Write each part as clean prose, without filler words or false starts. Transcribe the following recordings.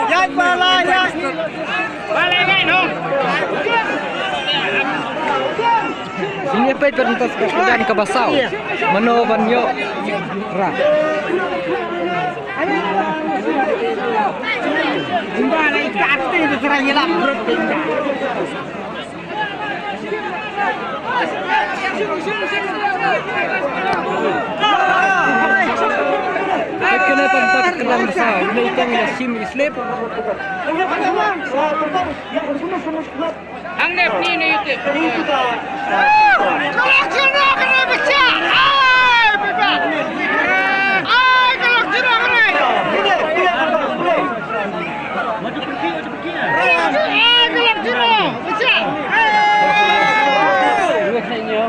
Yang balanya. Balanya no. Ini apa itu untuk kerjaan kebasau? Menobanyo ra. Jumlah ikat itu serang hilang berat. Kenapa tak kenal besar? Ini ikan yang sim slip. Anggap ni itu. Kalau kena pecah. Ay, pecah. Ay, kalau kena kena. Maju pergi. Ay, kalau kena pecah. Dua saja.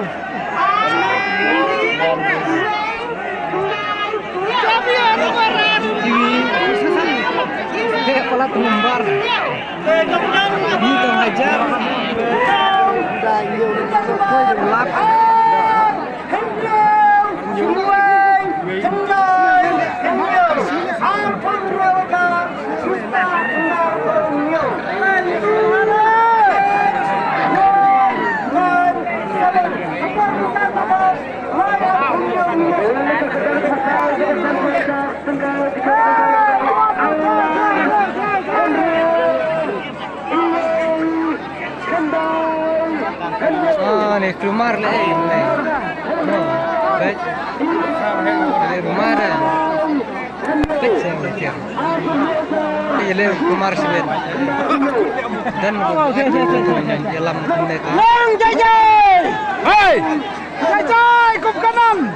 Kayak kepala pengumbar. Ini tong hajar. Gelap. Nih keluar leh. No, baik. Dari rumah dah. Baik saya lihat. Ini leh keluar sebet. Dan dalam menit. Lang Jajai. Hei. Jajai kup kanan.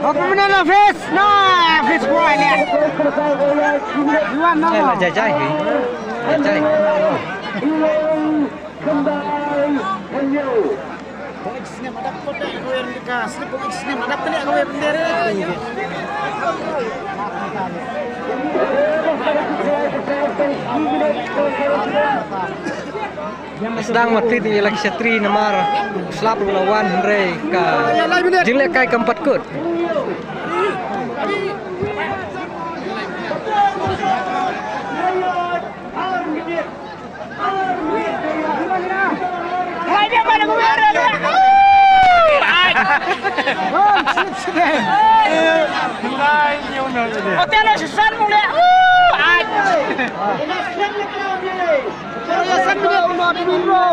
Apa mana face? Nah, face boy ni. Juan nama. Jajai. Jajai. Pointsnya madap kota kau yang dikasih. Pointsnya madap kali kau yang bendera. Sedang mati di lagi setri namar selap lawan mereka jelek kai keempat kut. Hai dia mana kau berada? Hotel susan mulai. Saya sambil umat biro.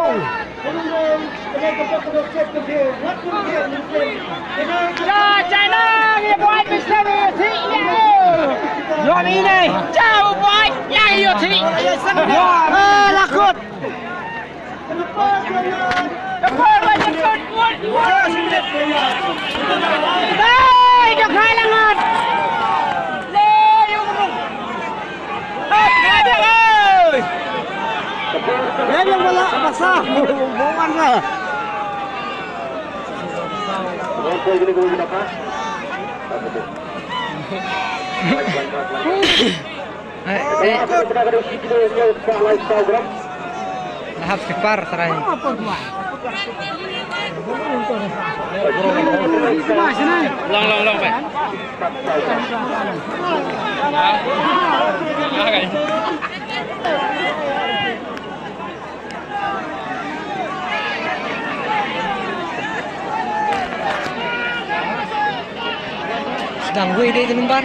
Ya, China ni boy Mister Thi. Yo ini. Jauh boy, ya yo Thi. Lakut. Cepat macam kuat. Hei, dia kalangan. Dia yang bola basah, bukan lah. Lahap separ terakhir. Long, Pak. Sedang gue di lembar.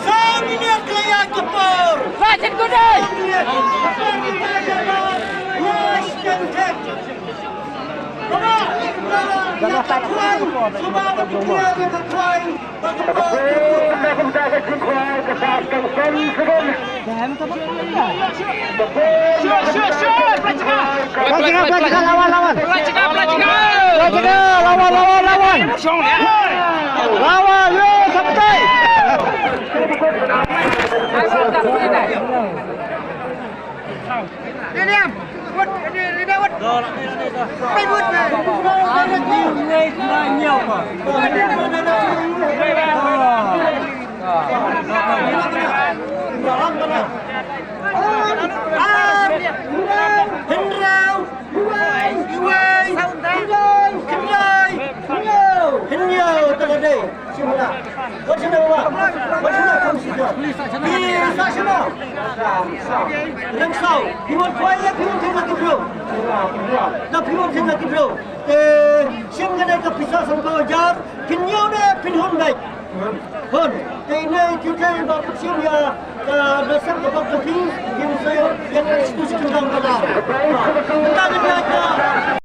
Sambil kelihatan kepor. Macet kudai. Lawan, yo sampai. Diam. Wut, ini wut. Mai wut. Anh nhiều nhiều mà. 我知道吧？我知道他们是的。你啥什么？人少，比我快也比我天天给不？那比我天天给不？现在那个比赛上高家，平腰呢平衡的。hơn thì nay chúng ta vào cuộc chiến là sắp có cuộc thi nhưng saya yang institusi tunggang pada kita